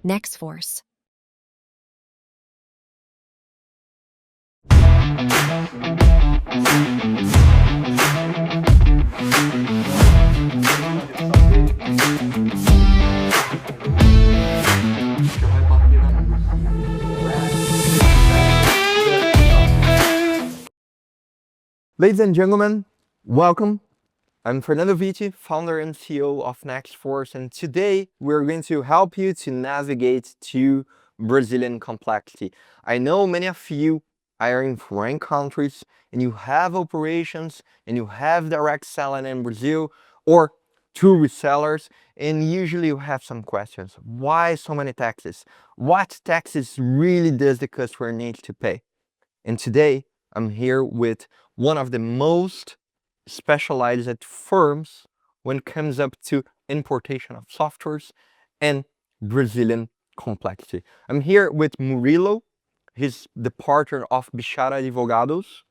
Nexforce. Ladies and gentlemen, welcome. I'm Fernando Vitti, founder and CEO of Nexforce, and today we're going to help you to navigate to Brazilian complexity. I know many of you are in foreign countries and you have operations and you have direct selling in Brazil or through resellers, and usually you have some questions. Why so many taxes? What taxes really does the customer need to pay? And today I'm here with one of the most specialized firms when it comes up to importation of softwares and Brazilian complexity. I'm here with Murilo. He's the partner of Bicharra Advogados,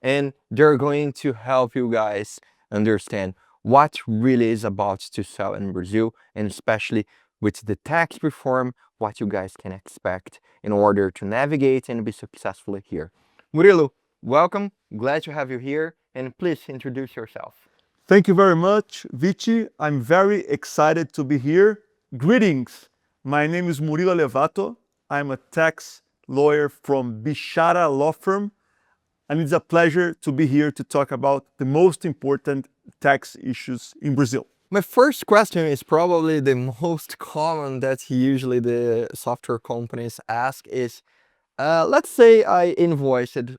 and they're going to help you guys understand what really is about to sell in Brazil, and especially with the tax reform, what you guys can expect in order to navigate and be successful here. Murilo, welcome. Glad to have you here, and please introduce yourself. Thank you very much, Vitti. I'm very excited to be here. Greetings. My name is Murilo Alevato. I'm a tax lawyer from Bicharra Law Firm, and it's a pleasure to be here to talk about the most important tax issues in Brazil. My first question is probably the most common that usually the software companies ask is, let's say I invoiced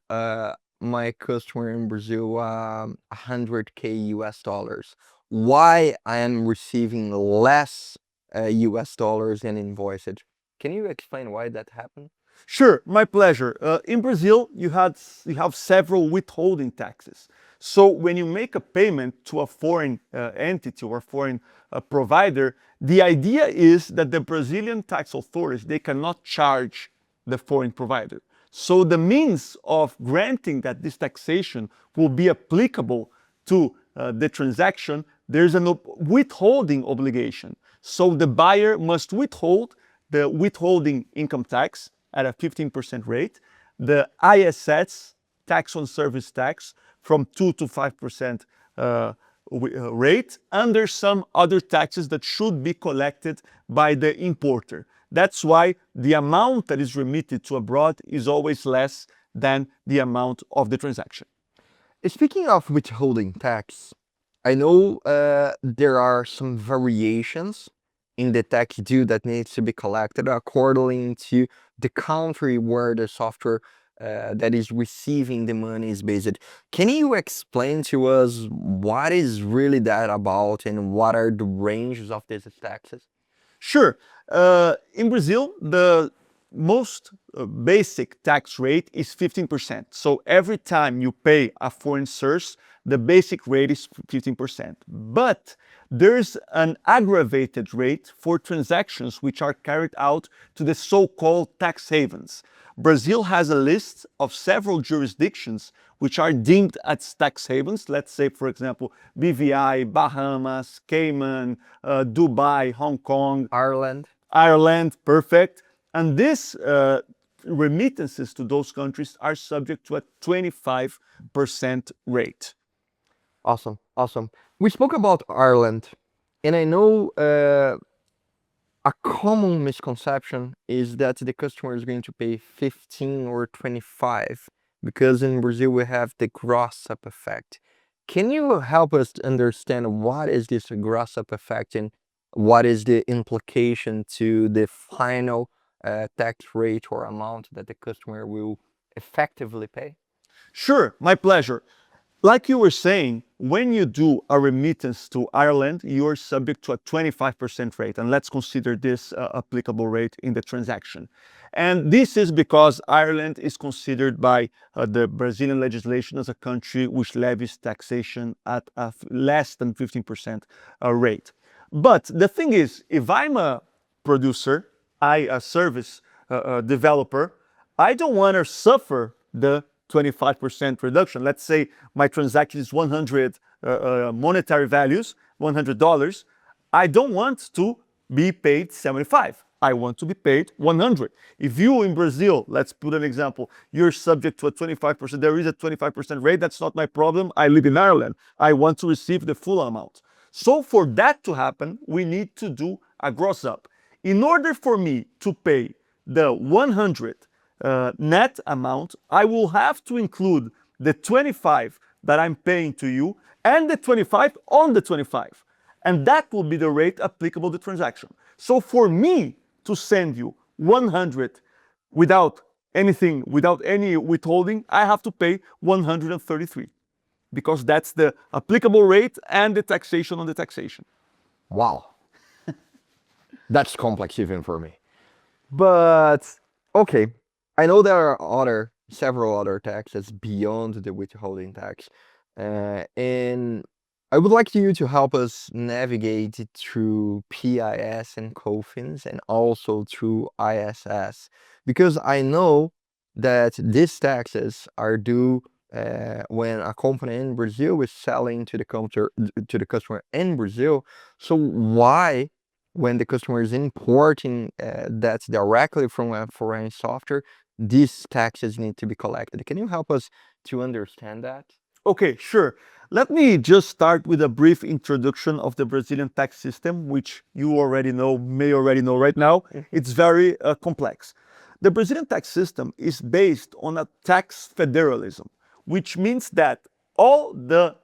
my customer in Brazil 100K US dollars. Why I am receiving less US dollars than invoiced? Can you explain why that happened? Sure, my pleasure. In Brazil, you have several withholding taxes. So when you make a payment to a foreign entity or foreign provider, the idea is that the Brazilian tax authorities, they cannot charge the foreign provider. So the means of granting that this taxation will be applicable to the transaction, there's a withholding obligation. So the buyer must withhold the withholding income tax at a 15% rate, the ISS, tax on service tax, from 2 to 5% rate, under some other taxes that should be collected by the importer. That's why the amount that is remitted to abroad is always less than the amount of the transaction. Speaking of withholding tax, I know there are some variations in the tax due that needs to be collected according to the country where the software that is receiving the money is based. Can you explain to us what is really that about and what are the ranges of these taxes? Sure. In Brazil, the most basic tax rate is 15%. So every time you pay a foreign source, the basic rate is 15%. But there's an aggravated rate for transactions which are carried out to the so-called tax havens. Brazil has a list of several jurisdictions which are deemed as tax havens. Let's say, for example, BVI, Bahamas, Cayman, Dubai, Hong Kong, Ireland, perfect. And these remittances to those countries are subject to a 25% rate. Awesome, awesome. We spoke about Ireland, and I know a common misconception is that the customer is going to pay 15 or 25 because in Brazil we have the gross up effect. Can you help us understand what is this gross up effect and what is the implication to the final tax rate or amount that the customer will effectively pay? Sure, my pleasure. Like you were saying, when you do a remittance to Ireland, you are subject to a 25% rate. And let's consider this applicable rate in the transaction. And this is because Ireland is considered by the Brazilian legislation as a country which levies taxation at a less than 15% rate. But the thing is, if I'm a producer, a service developer, I don't want to suffer the 25% reduction. Let's say my transaction is 100 monetary values, $100. I don't want to be paid 75. I want to be paid 100. If you in Brazil, let's put an example, you're subject to a 25%, there is a 25% rate, that's not my problem. I live in Ireland. I want to receive the full amount. So for that to happen, we need to do a gross up. In order for me to pay the 100 net amount, I will have to include the 25 that I'm paying to you and the 25 on the 25. And that will be the rate applicable to the transaction. So for me to send you 100 without anything, without any withholding, I have to pay 133 because that's the applicable rate and the taxation on the taxation. Wow. That's complex even for me. But okay, I know there are several other taxes beyond the withholding tax. And I would like you to help us navigate through PIS and COFINS and also through ISS, because I know that these taxes are due when a company in Brazil is selling to the customer in Brazil. So why, when the customer is importing that directly from a foreign software, these taxes need to be collected? Can you help us to understand that? Okay, sure. Let me just start with a brief introduction of the Brazilian tax system, which you already know, may already know right now. It's very complex. The Brazilian tax system is based on a tax federalism, which means that all the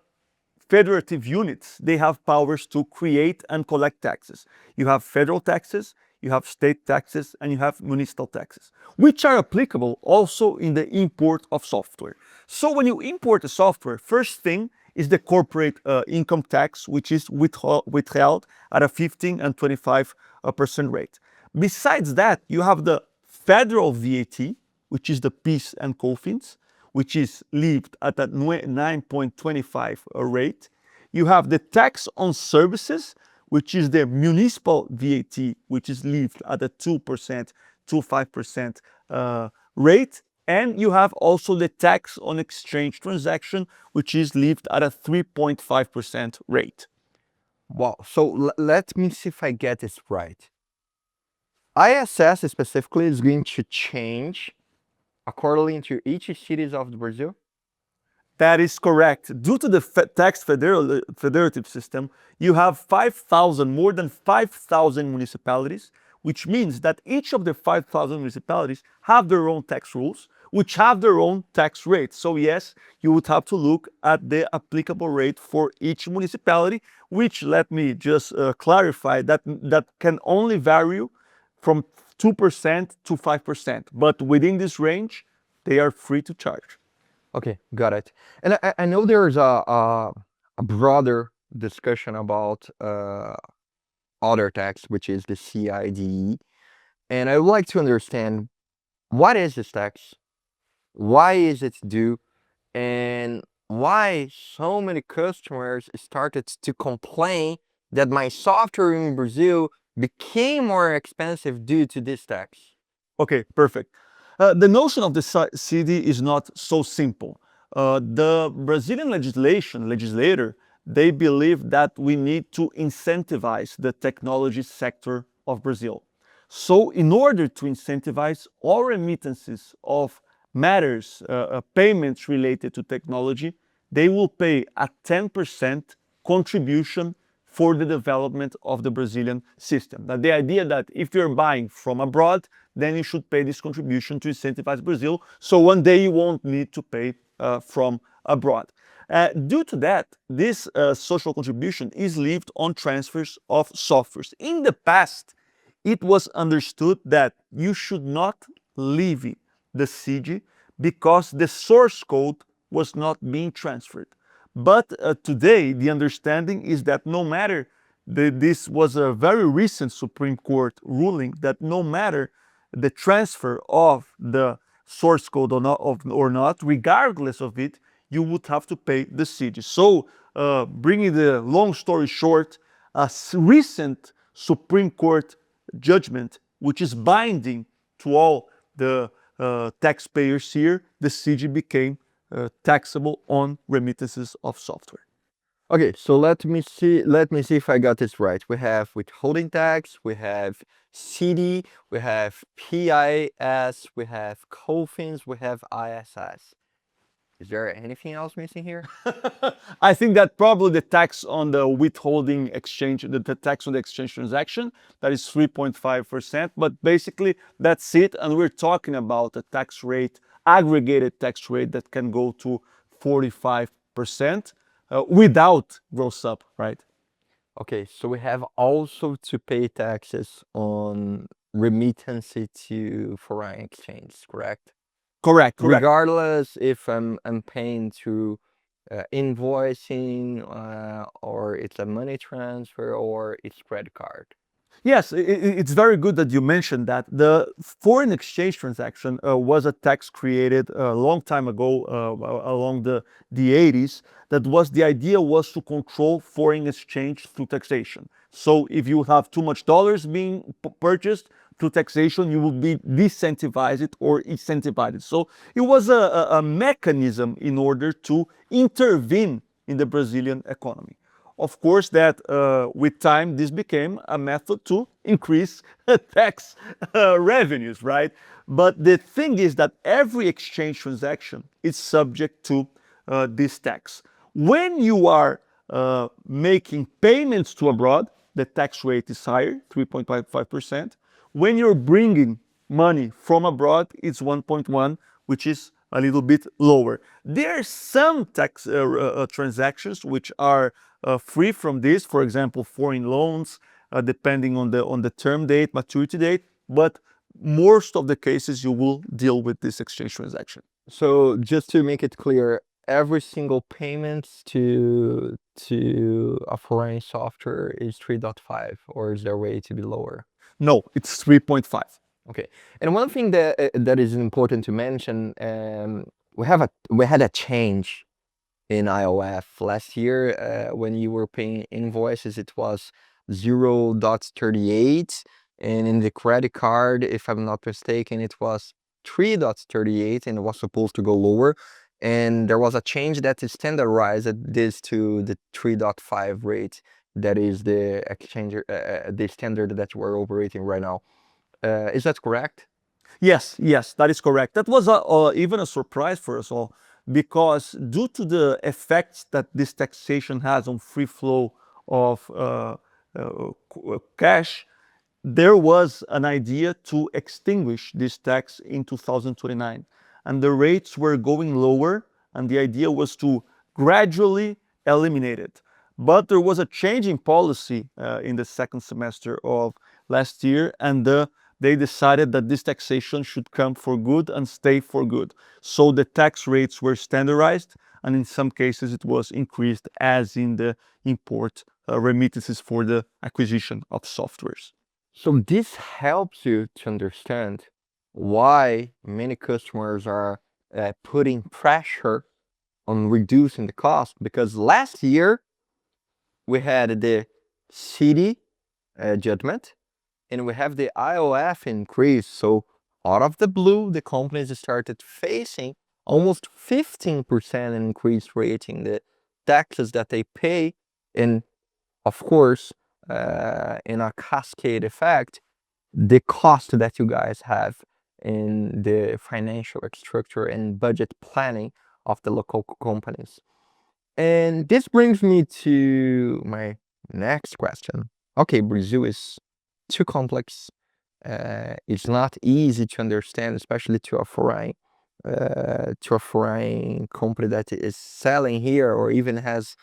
federative units, they have powers to create and collect taxes. You have federal taxes, you have state taxes, and you have municipal taxes, which are applicable also in the import of software. So when you import a software, first thing is the corporate income tax, which is withheld at a 15 and 25% rate. Besides that, you have the federal VAT, which is the PIS and COFINS, which is levied at a 9.25 rate. You have the tax on services, which is the municipal VAT, which is levied at a 2% to 5% rate. And you have also the tax on exchange transaction, which is levied at a 3.5% rate. Wow. So let me see if I get this right. ISS specifically is going to change accordingly to each cities of Brazil? That is correct. Due to the tax federative system, you have 5,000, more than 5,000 municipalities, which means that each of the 5,000 municipalities have their own tax rules, which have their own tax rates. So yes, you would have to look at the applicable rate for each municipality, which, let me just clarify, that can only vary from 2% to 5%. But within this range, they are free to charge. Okay, got it. And I know there's a broader discussion about other tax, which is the CIDE. And I would like to understand, what is this tax? Why is it due? And why so many customers started to complain that my software in Brazil became more expensive due to this tax? Okay, perfect. The notion of the CIDE is not so simple. The Brazilian legislator, they believe that we need to incentivize the technology sector of Brazil. So in order to incentivize all remittances of matters, payments related to technology, they will pay a 10% contribution for the development of the Brazilian system. Now, the idea that if you're buying from abroad, then you should pay this contribution to incentivize Brazil, so one day you won't need to pay from abroad. Due to that, this social contribution is levied on transfers of softwares. In the past, it was understood that you should not levy the CIDE because the source code was not being transferred. But today, the understanding is that no matter, this was a very recent Supreme Court ruling, that no matter the transfer of the source code or not, regardless of it, you would have to pay the CIDE. So, bringing the long story short, a recent Supreme Court judgment, which is binding to all the taxpayers here, the CIDE became taxable on remittances of software. Okay, so let me see if I got this right. We have withholding tax, we have CIDE, we have PIS, we have COFINS, we have ISS. Is there anything else missing here? I think that probably the tax on the withholding exchange, the tax on the exchange transaction, that is 3.5%. But basically, that's it. And we're talking about a tax rate, aggregated tax rate that can go to 45% without gross up, right? Okay, so we have also to pay taxes on remittance to foreign exchange, correct? Correct, correct. Regardless if I'm paying through invoicing or it's a money transfer or it's credit card. Yes, it's very good that you mentioned that. The foreign exchange transaction was a tax created a long time ago, along the 80s. That was the idea was to control foreign exchange through taxation. So if you have too much dollars being purchased through taxation, you will be disincentivized or incentivized. So it was a mechanism in order to intervene in the Brazilian economy. Of course, that with time, this became a method to increase tax revenues, right? But the thing is that every exchange transaction is subject to this tax. When you are making payments to abroad, the tax rate is higher, 3.55%. When you're bringing money from abroad, it's 1.1, which is a little bit lower. There are some tax transactions which are free from this, for example, foreign loans, depending on the term date, maturity date, but most of the cases you will deal with this exchange transaction. So just to make it clear, every single payment to a foreign software is 3.5, or is there a way to be lower? No, it's 3.5. Okay. And one thing that is important to mention, we had a change in IOF last year. When you were paying invoices, it was 0.38, and in the credit card, if I'm not mistaken, it was 3.38, and it was supposed to go lower. And there was a change that is standardized this to the 3.5 rate. That is the the standard that we're operating right now. Is that correct? Yes, yes, that is correct. That was even a surprise for us all because due to the effects that this taxation has on free flow of cash, there was an idea to extinguish this tax in 2029. And the rates were going lower, and the idea was to gradually eliminate it. But there was a change in policy in the second semester of last year, and they decided that this taxation should come for good and stay for good. So the tax rates were standardized, and in some cases it was increased, as in the import remittances for the acquisition of softwares. So this helps you to understand why many customers are putting pressure on reducing the cost, because last year we had the CIDE judgment and we have the IOF increase. So out of the blue, the companies started facing almost 15% increase rate in the taxes that they pay. And of course, in a cascade effect, the cost that you guys have in the financial structure and budget planning of the local companies. And this brings me to my next question. Okay, Brazil is too complex. It's not easy to understand, especially to a foreign company that is selling here or even has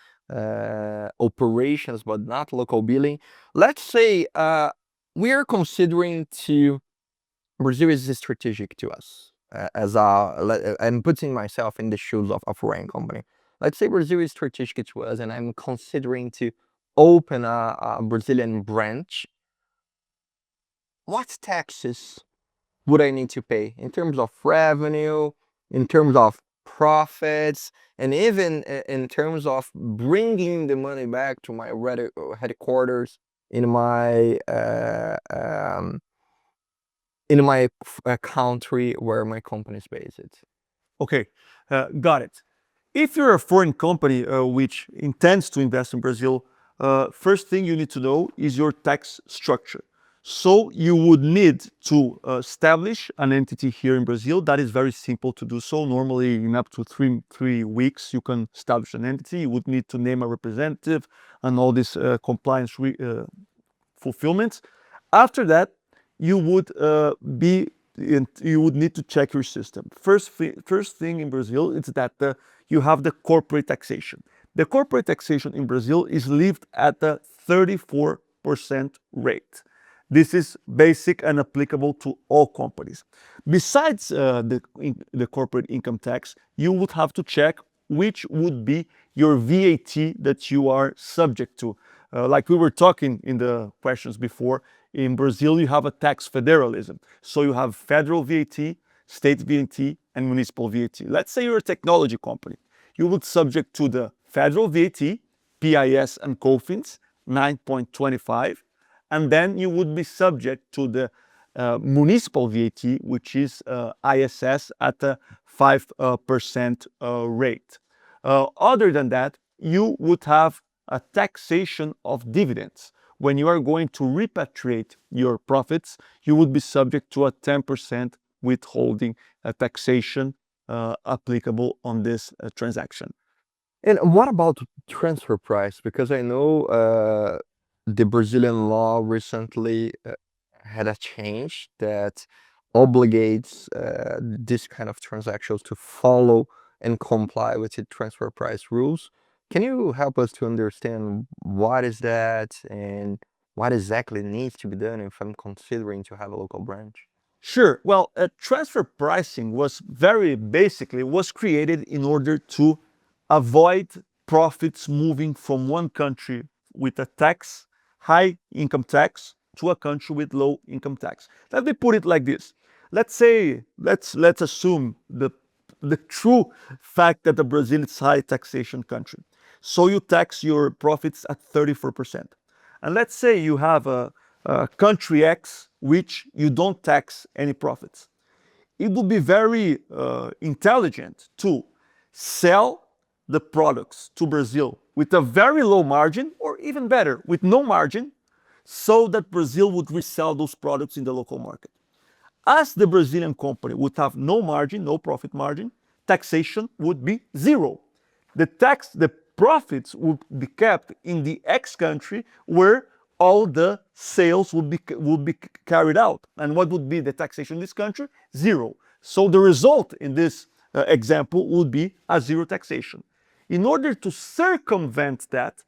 operations but not local billing. Let's say we are considering to Brazil is strategic to us as I'm putting myself in the shoes of a foreign company. Let's say Brazil is strategic to us, and I'm considering to open a Brazilian branch. What taxes would I need to pay in terms of revenue, in terms of profits, and even in terms of bringing the money back to my headquarters in my country where my company is based? Okay, got it. If you're a foreign company which intends to invest in Brazil, first thing you need to know is your tax structure. So you would need to establish an entity here in Brazil. That is very simple to do so. Normally, in up to three weeks, you can establish an entity. You would need to name a representative and all this compliance fulfillment. After that, you would you would need to check your system. First thing in Brazil is that you have the corporate taxation. The corporate taxation in Brazil is lived at the 34% rate. This is basic and applicable to all companies. Besides the corporate income tax, you would have to check which would be your VAT that you are subject to. Like we were talking in the questions before, in Brazil you have a tax federalism. So you have federal VAT, state VAT, and municipal VAT. Let's say you're a technology company. You would subject to the federal VAT, PIS and COFINS, 9.25, and then you would be subject to the municipal VAT, which is ISS at a 5% rate. Other than that, you would have a taxation of dividends. When you are going to repatriate your profits, you would be subject to a 10% withholding taxation applicable on this transaction. And what about transfer price? Because I know the Brazilian law recently had a change that obligates this kind of transactions to follow and comply with the transfer price rules. Can you help us to understand what is that and what exactly needs to be done if I'm considering to have a local branch? Sure. Well, transfer pricing was was created in order to avoid profits moving from one country with a tax, high income tax, to a country with low income tax. Let me put it like this. Let's assume the true fact that the Brazil is a high taxation country. So you tax your profits at 34%. And let's say you have a country X which you don't tax any profits. It would be very intelligent to sell the products to Brazil with a very low margin, or even better, with no margin, so that Brazil would resell those products in the local market. As the Brazilian company would have no margin, no profit margin, taxation would be zero. The profits would be kept in the X country where all the sales would be carried out. And what would be the taxation in this country? Zero. So the result in this example would be a zero taxation. In order to circumvent that,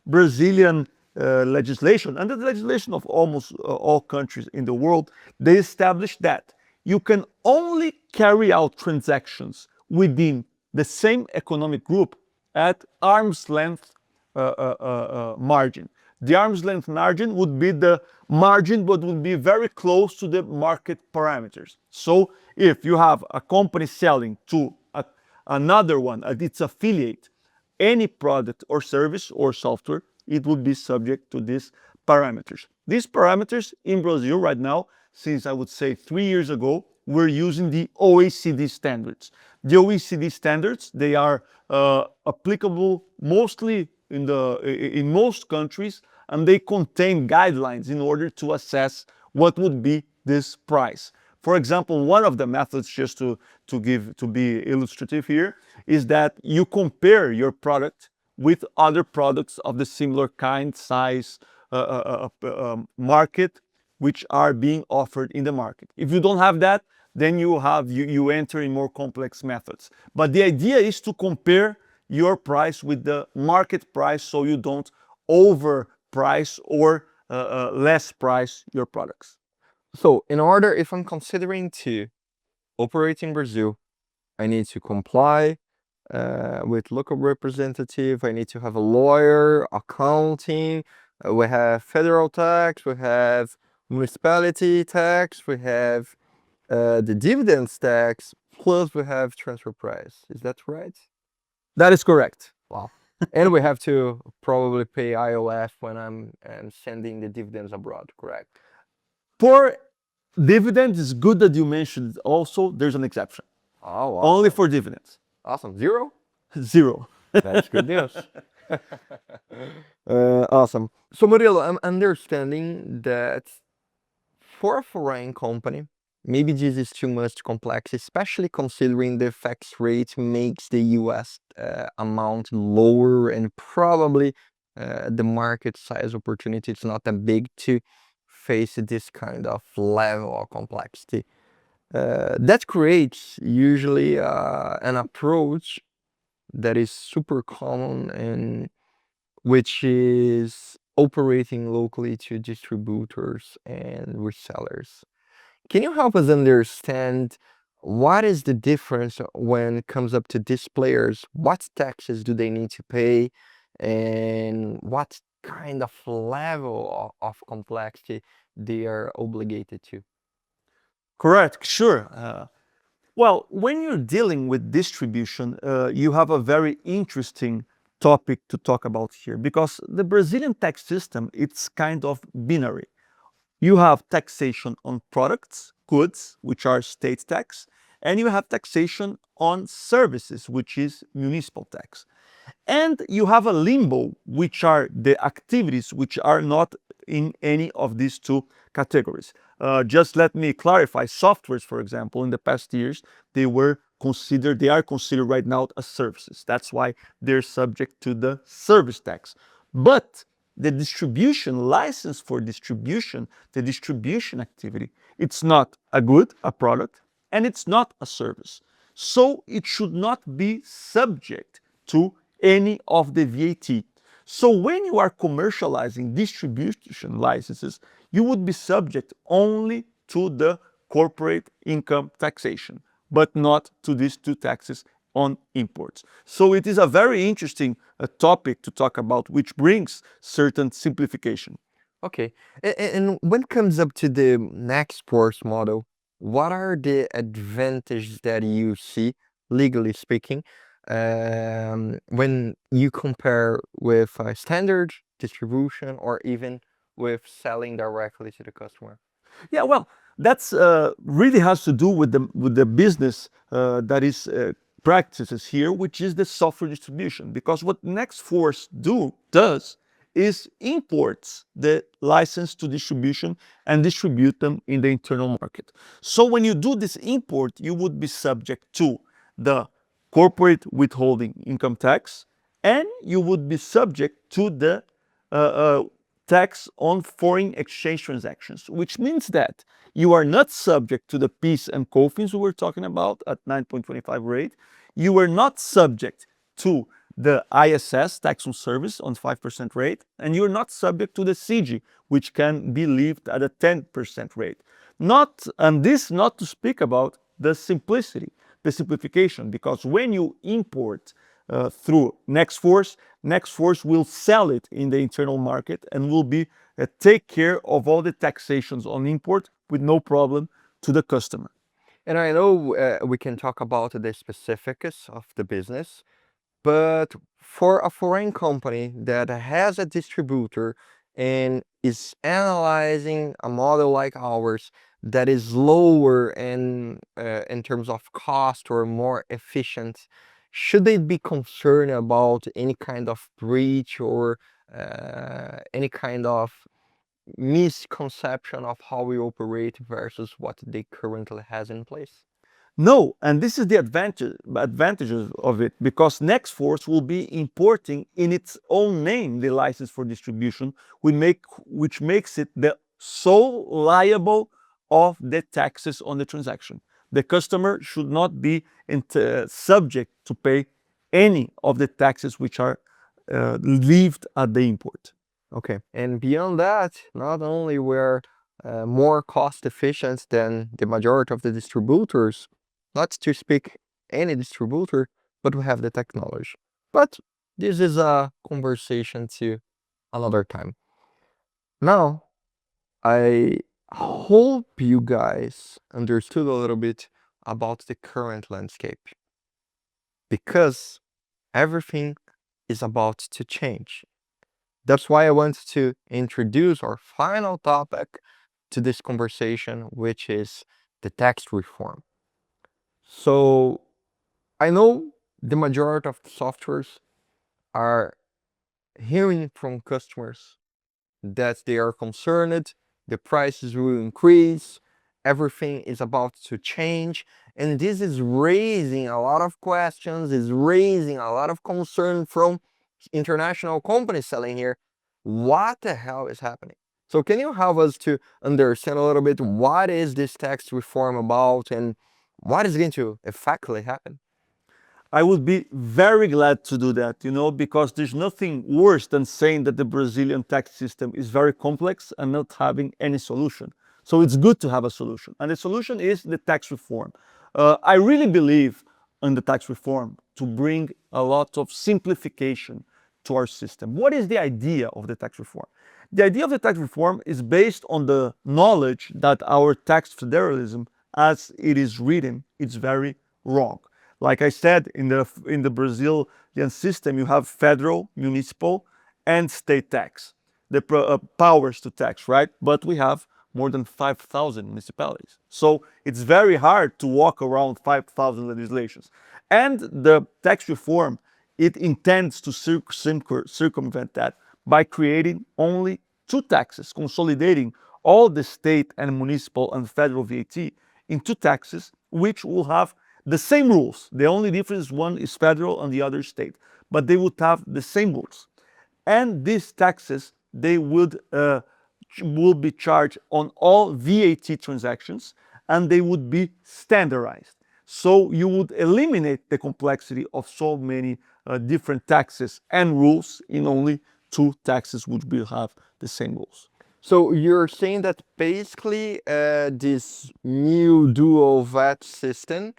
Brazilian legislation, and the legislation of almost all countries in the world, they established that you can only carry out transactions within the same economic group at arm's length margin. The arm's length margin would be the margin but would be very close to the market parameters. So if you have a company selling to another one, its affiliate, any product or service or software, it would be subject to these parameters. These parameters in Brazil right now, since I would say 3 years ago, we're using the OECD standards. The OECD standards, they are applicable mostly in most countries, and they contain guidelines in order to assess what would be this price. For example, one of the methods, just to be illustrative here, is that you compare your product with other products of the similar kind, size, market, which are being offered in the market. If you don't have that, then you enter in more complex methods. But the idea is to compare your price with the market price, so you don't overprice or less price your products. So, in order, if I'm considering to operate in Brazil, I need to comply with local representative. I need to have a lawyer, accounting. We have federal tax. We have municipality tax. We have the dividends tax. Plus, we have transfer price. Is that right? That is correct. Wow. And we have to probably pay IOF when I'm sending the dividends abroad, correct? For dividends, it's good that you mentioned also there's an exception. Oh, awesome. Only for dividends. Awesome. Zero? Zero. That's good news. Awesome. So, Murilo, I'm understanding that for a foreign company, maybe this is too much complex, especially considering the tax rate makes the US amount lower and probably the market size opportunity is not that big to face this kind of level of complexity. That creates usually an approach that is super common and which is operating locally to distributors and resellers. Can you help us understand what is the difference when it comes up to these players? What taxes do they need to pay, and what kind of level of complexity they are obligated to? Correct, sure. Well, when you're dealing with distribution, you have a very interesting topic to talk about here because the Brazilian tax system, it's kind of binary. You have taxation on products, goods, which are state tax, and you have taxation on services, which is municipal tax. And you have a limbo, which are the activities which are not in any of these two categories. Just let me clarify, softwares, for example, in the past years, they are considered right now as services. That's why they're subject to the service tax. But the distribution license for distribution, the distribution activity, it's not a good, a product, and it's not a service. So it should not be subject to any of the VAT. So when you are commercializing distribution licenses, you would be subject only to the corporate income taxation, but not to these two taxes on imports. So it is a very interesting topic to talk about, which brings certain simplification. Okay. And when it comes up to the Nexforce model, what are the advantages that you see, legally speaking, when you compare with a standard distribution or even with selling directly to the customer? Yeah, well, that's really has to do with the business that is practices here, which is the software distribution. Because what Nextforce does is imports the license to distribution and distribute them in the internal market. So when you do this import, you would be subject to the corporate withholding income tax, and you would be subject to the uh, uh, tax on foreign exchange transactions, which means that you are not subject to the PIS and COFINS we were talking about at 9.25 rate. You are not subject to the ISS, tax on service, on 5% rate, and you're not subject to the CIDE, which can be levied at a 10% rate. And this not to speak about the simplicity, the simplification, because when you import through Nexforce, Nexforce will sell it in the internal market and will be take care of all the taxations on import with no problem to the customer. And I know we can talk about the specifics of the business, but for a foreign company that has a distributor and is analyzing a model like ours that is lower in terms of cost or more efficient, should they be concerned about any kind of breach or any kind of misconception of how we operate versus what they currently has in place? No, and this is the advantages of it because Nextforce will be importing in its own name the license for distribution, which makes it the sole liable of the taxes on the transaction. The customer should not be subject to pay any of the taxes which are levied at the import. Okay. And beyond that, not only we're more cost efficient than the majority of the distributors, not to speak any distributor, but we have the technology. But this is a conversation to another time. Now, I hope you guys understood a little bit about the current landscape because everything is about to change. That's why I want to introduce our final topic to this conversation, which is the tax reform. So I know the majority of softwares are hearing from customers that they are concerned, the prices will increase, everything is about to change, and this is raising a lot of questions, is raising a lot of concern from international companies selling here. What the hell is happening? So can you help us to understand a little bit what is this tax reform about and what is going to effectively happen? I would be very glad to do that, because there's nothing worse than saying that the Brazilian tax system is very complex and not having any solution. So it's good to have a solution. And the solution is the tax reform. I really believe in the tax reform to bring a lot of simplification to our system. What is the idea of the tax reform? The idea of the tax reform is based on the knowledge that our tax federalism, as it is written, is very wrong. Like I said, in the Brazilian system, you have federal, municipal, and state tax, the powers to tax, right? But we have more than 5,000 municipalities. So it's very hard to walk around 5,000 legislations. And the tax reform, it intends to circumvent that by creating only two taxes, consolidating all the state and municipal and federal VAT in two taxes, which will have the same rules. The only difference, one is federal and the other state, but they would have the same rules. And these taxes, they will be charged on all VAT transactions, and they would be standardized. So you would eliminate the complexity of so many different taxes and rules in only two taxes which will have the same rules. So you're saying that basically this new dual VAT system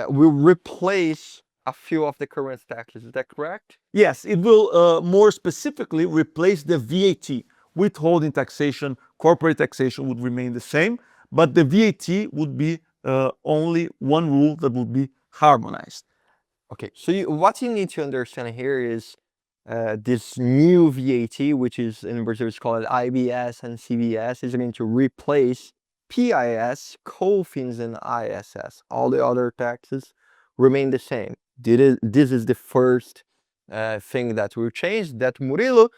will replace a few of the current taxes. Is that correct? Yes, it will more specifically replace the VAT. Withholding taxation, corporate taxation would remain the same, but the VAT would be only one rule that would be harmonized. Okay, so what you need to understand here is this new VAT, which is in Brazil is called IBS and CBS, is going to replace PIS, COFINS, and ISS. All the other taxes remain the same. This is the first thing that will change. That Murilo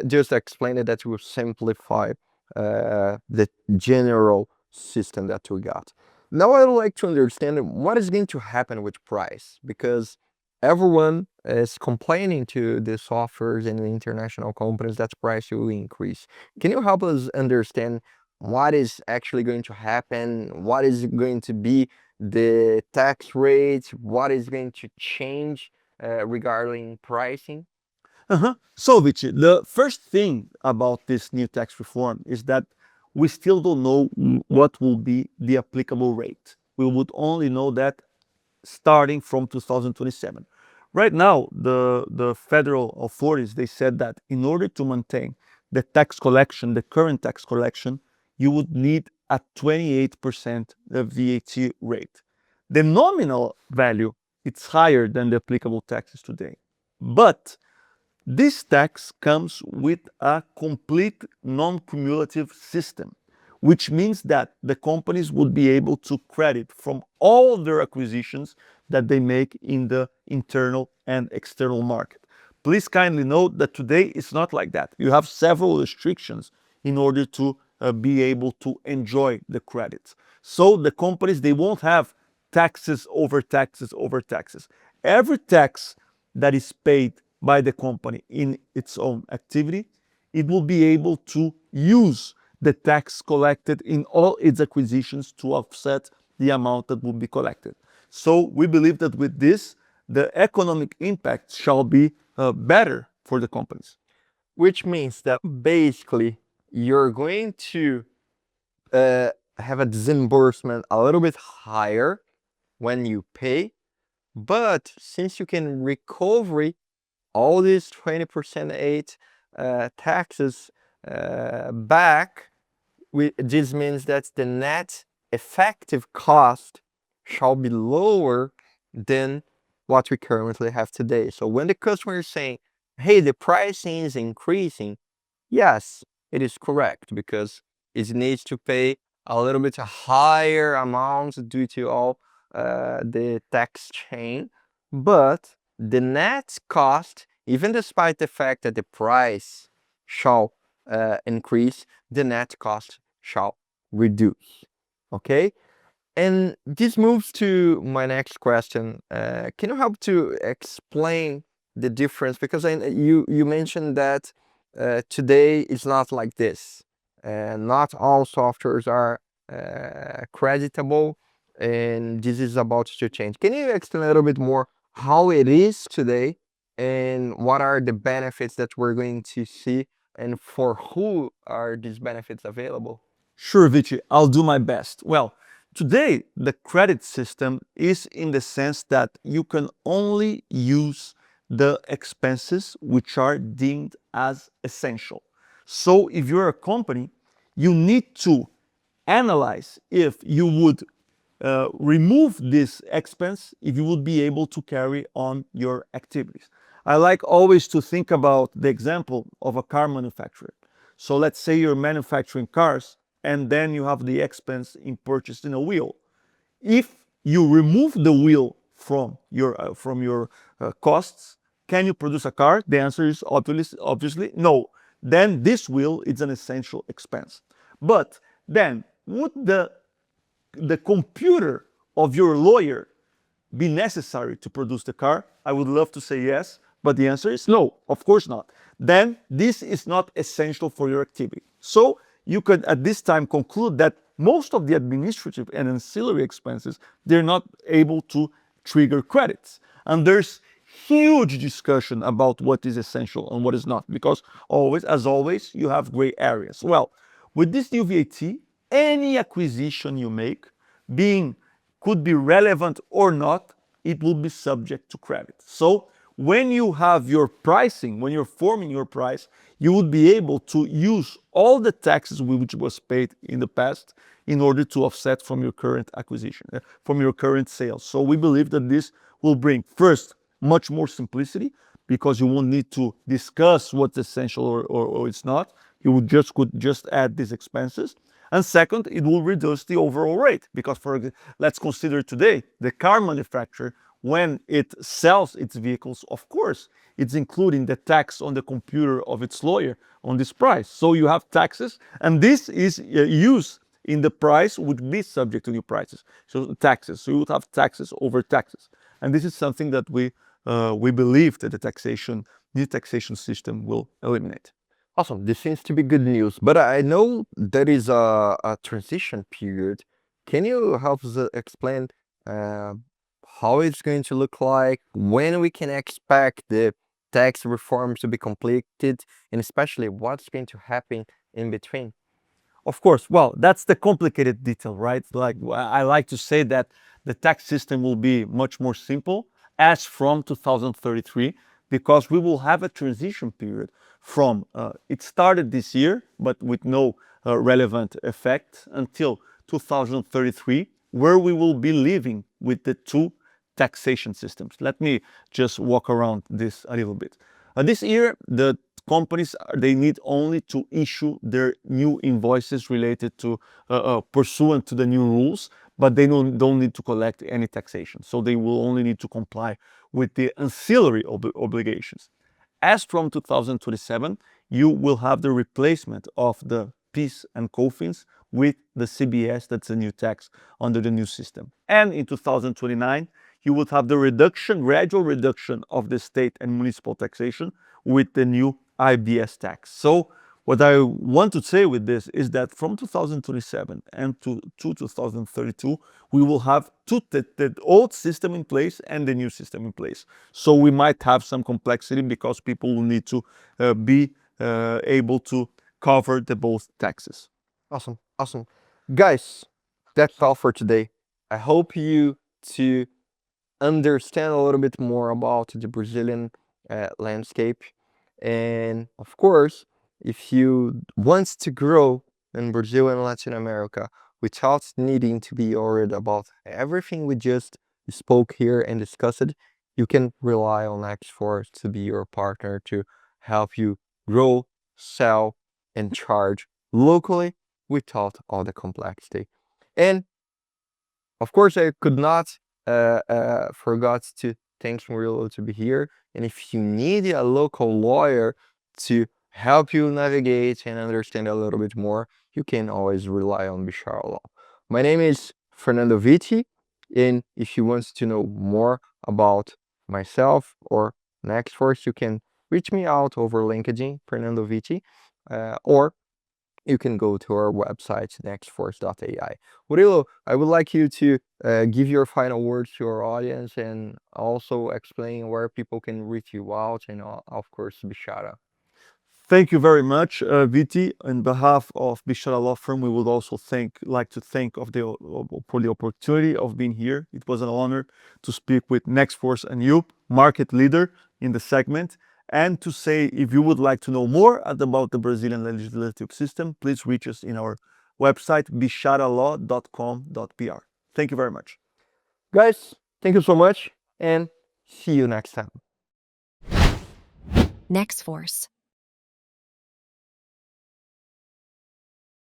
just explained it, that will simplify the general system that we got. Now I would like to understand what is going to happen with price, because everyone is complaining to the softwares and the international companies that price will increase. Can you help us understand what is actually going to happen? What is going to be the tax rate? What is going to change regarding pricing? So, Vici, the first thing about this new tax reform is that we still don't know what will be the applicable rate. We would only know that starting from 2027. Right now, the federal authorities, they said that in order to maintain the tax collection, the current tax collection, you would need a 28% VAT rate. The nominal value, it's higher than the applicable taxes today. But this tax comes with a complete non-cumulative system, which means that the companies would be able to credit from all their acquisitions that they make in the internal and external market. Please kindly note that today it's not like that. You have several restrictions in order to be able to enjoy the credits. So the companies, they won't have taxes over taxes over taxes. Every tax that is paid by the company in its own activity, it will be able to use the tax collected in all its acquisitions to offset the amount that will be collected. So we believe that with this, the economic impact shall be better for the companies. Which means that basically you're going to have a disbursement a little bit higher when you pay, but since you can recover all these 20% aid taxes back, this means that the net effective cost shall be lower than what we currently have today. So when the customer is saying, hey, the pricing is increasing, yes, it is correct, because it needs to pay a little bit higher amount due to all the tax chain. but the net cost, even despite the fact that the price shall increase, the net cost shall reduce. Okay? And this moves to my next question. Can you help to explain the difference? Because you mentioned that today it's not like this. Not all softwares are creditable, and this is about to change. Can you explain a little bit more how it is today and what are the benefits that we're going to see and for who are these benefits available? Sure, Vici, I'll do my best. Well, today the credit system is in the sense that you can only use the expenses which are deemed as essential. So if you're a company, you need to analyze if you would remove this expense, if you would be able to carry on your activities. I like always to think about the example of a car manufacturer. So let's say you're manufacturing cars and then you have the expense in purchasing a wheel. If you remove the wheel from your costs, can you produce a car? The answer is obviously no. Then this wheel is an essential expense. But then would the computer of your lawyer be necessary to produce the car? I would love to say yes, but the answer is no, of course not. Then this is not essential for your activity. So you could at this time conclude that most of the administrative and ancillary expenses, they're not able to trigger credits. And there's huge discussion about what is essential and what is not, because always, as always, you have gray areas. Well, with this new VAT, any acquisition you make, could be relevant or not, it will be subject to credit. So when you have your pricing, when you're forming your price, you would be able to use all the taxes which was paid in the past in order to offset from your current acquisition, from your current sales. So we believe that this will bring, first, much more simplicity, because you won't need to discuss what's essential or it's not. You could just add these expenses. And second, it will reduce the overall rate, because let's consider today the car manufacturer, when it sells its vehicles, of course, it's including the tax on the computer of its lawyer on this price. So you have taxes, and this is used in the price would be subject to new prices. So taxes. So you would have taxes over taxes, and this is something that we believe that the new taxation system will eliminate. Awesome. This seems to be good news, but I know there is a transition period. Can you help us explain uh, how it's going to look like, when we can expect the tax reform to be completed, and especially what's going to happen in between? Of course, well, that's the complicated detail, right? Like I like to say that the tax system will be much more simple as from 2033, because we will have a transition period from it started this year, but with no relevant effect until 2033, where we will be living with the two taxation systems. Let me just walk around this a little bit. This year, the companies, they need only to issue their new invoices related to pursuant to the new rules, but they don't need to collect any taxation. So they will only need to comply with the ancillary obligations. As from 2027, you will have the replacement of the PIS and COFINS with the CBS, that's a new tax under the new system. And in 2029, you would have the gradual reduction of the state and municipal taxation with the new IBS tax. So what I want to say with this is that from 2027 and to 2032, we will have the old system in place and the new system in place. So we might have some complexity because people will need to be able to cover the both taxes. Awesome. Awesome. Guys, that's all for today. I hope you to understand a little bit more about the Brazilian landscape. And of course, if you want to grow in Brazil and Latin America without needing to be worried about everything we just spoke here and discussed, you can rely on Nexforce to be your partner to help you grow, sell, and charge locally without all the complexity. And of course, I could not forgot to Thanks, Murilo, to be here. And if you need a local lawyer to help you navigate and understand a little bit more, you can always rely on Bicharra Law. My name is Fernando Vitti, and if you want to know more about myself or Nexforce, you can reach me out over LinkedIn, Fernando Vitti, or you can go to our website, nexforce.ai. Murilo, I would like you to give your final words to our audience and also explain where people can reach you out and, of course, Bicharra. Thank you very much, Vitti. On behalf of Bicharra Law Firm, we would also like to thank for the opportunity of being here. It was an honor to speak with Nexforce and you, market leader in the segment, and to say if you would like to know more about the Brazilian legislative system, please reach us in our website, bicharralaw.com.br. Thank you very much. Guys, thank you so much and see you next time. Nexforce.